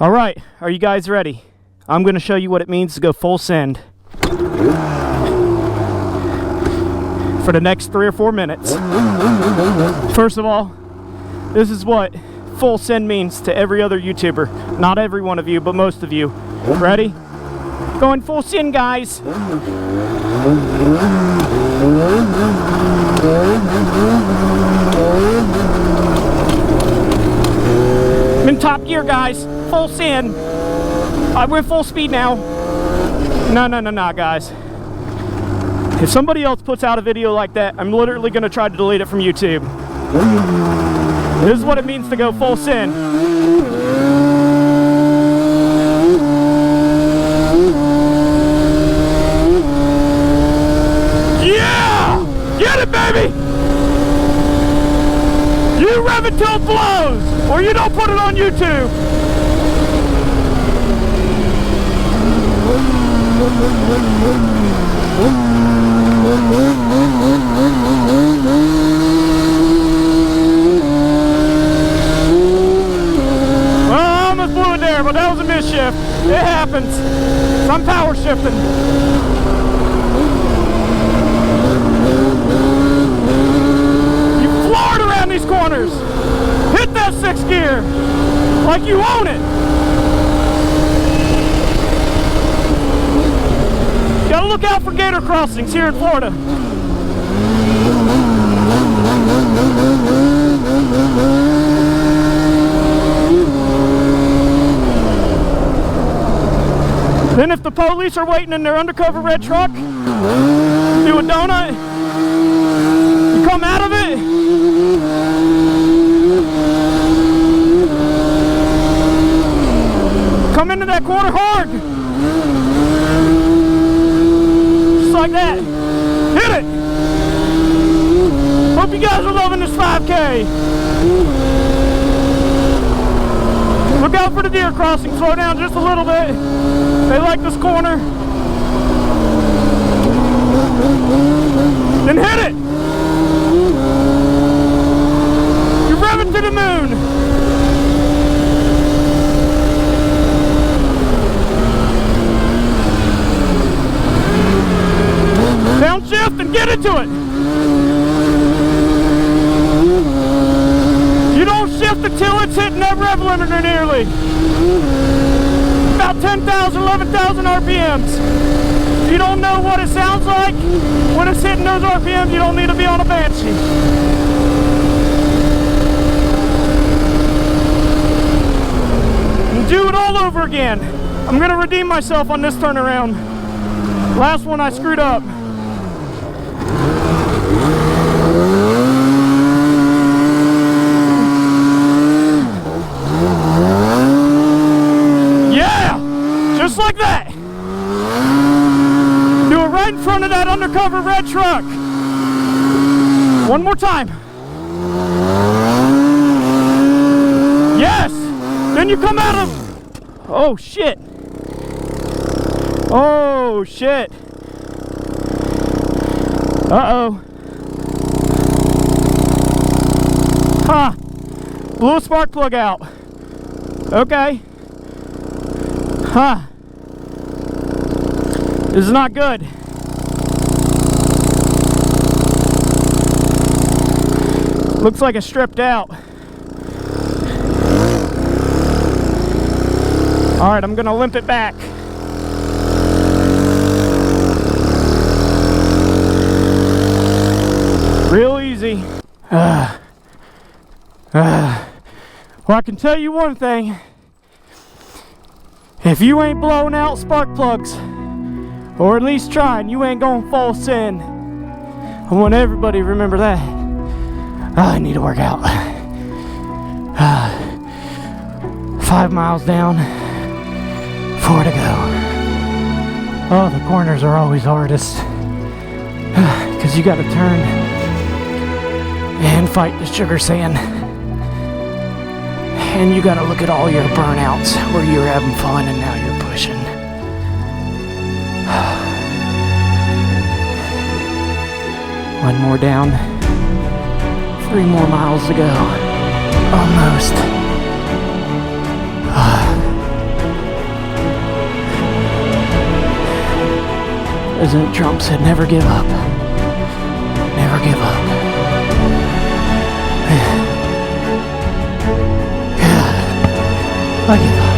All right, are you guys ready? I'm going to show you what it means to go full send for the next 3 or 4 minutes. First of all, this is what full send means to every other YouTuber. Not every one of you, but most of you. Ready? Going full send, guys. I'm in top gear, guys. Full send. I went full speed now. No, guys. If somebody else puts out a video like that, I'm literally going to try to delete it from YouTube. This is what it means to go full send. Yeah! Get it, baby! You rev it till it blows, or you don't put it on YouTube. Well, I almost blew it there, but that was a misshift. It happens. I'm power shifting. You floored around these corners. Hit that 6th gear like you own it. Gotta look out for gator crossings here in Florida. Then if the police are waiting in their undercover red truck, do a donut, you come out of it, come into that corner hard. Like that. Hit it! Hope you guys are loving this 5K. Look out for the deer crossing. Slow down just a little bit. They like this corner. Then hit it! You're revving to the moon. Downshift and get into it. You don't shift until it's hitting that rev limiter nearly. About 10,000, 11,000 RPMs. If you don't know what it sounds like when it's hitting those RPMs, you don't need to be on a Banshee. And do it all over again. I'm going to redeem myself on this turnaround. Last one I screwed up. Yeah! Just like that! Do it right in front of that undercover red truck. One more time. Yes! Then you come out of... Oh, shit. Oh, shit. Uh-oh. Huh. Blew a spark plug out. Okay. Huh. This is not good. Looks like it's stripped out. Alright, I'm gonna limp it back. Real easy. Well, I can tell you one thing. If you ain't blowing out spark plugs, or at least trying, you ain't going full send. I want everybody to remember that. I need to work out. 5 miles down, 4 to go. Oh, the corners are always hardest. Because you gotta turn and fight the sugar sand. And you gotta look at all your burnouts where you were having fun and now you're pushing. One more down. 3 more miles to go. Almost. President Trump said, never give up. Never give up. I give up.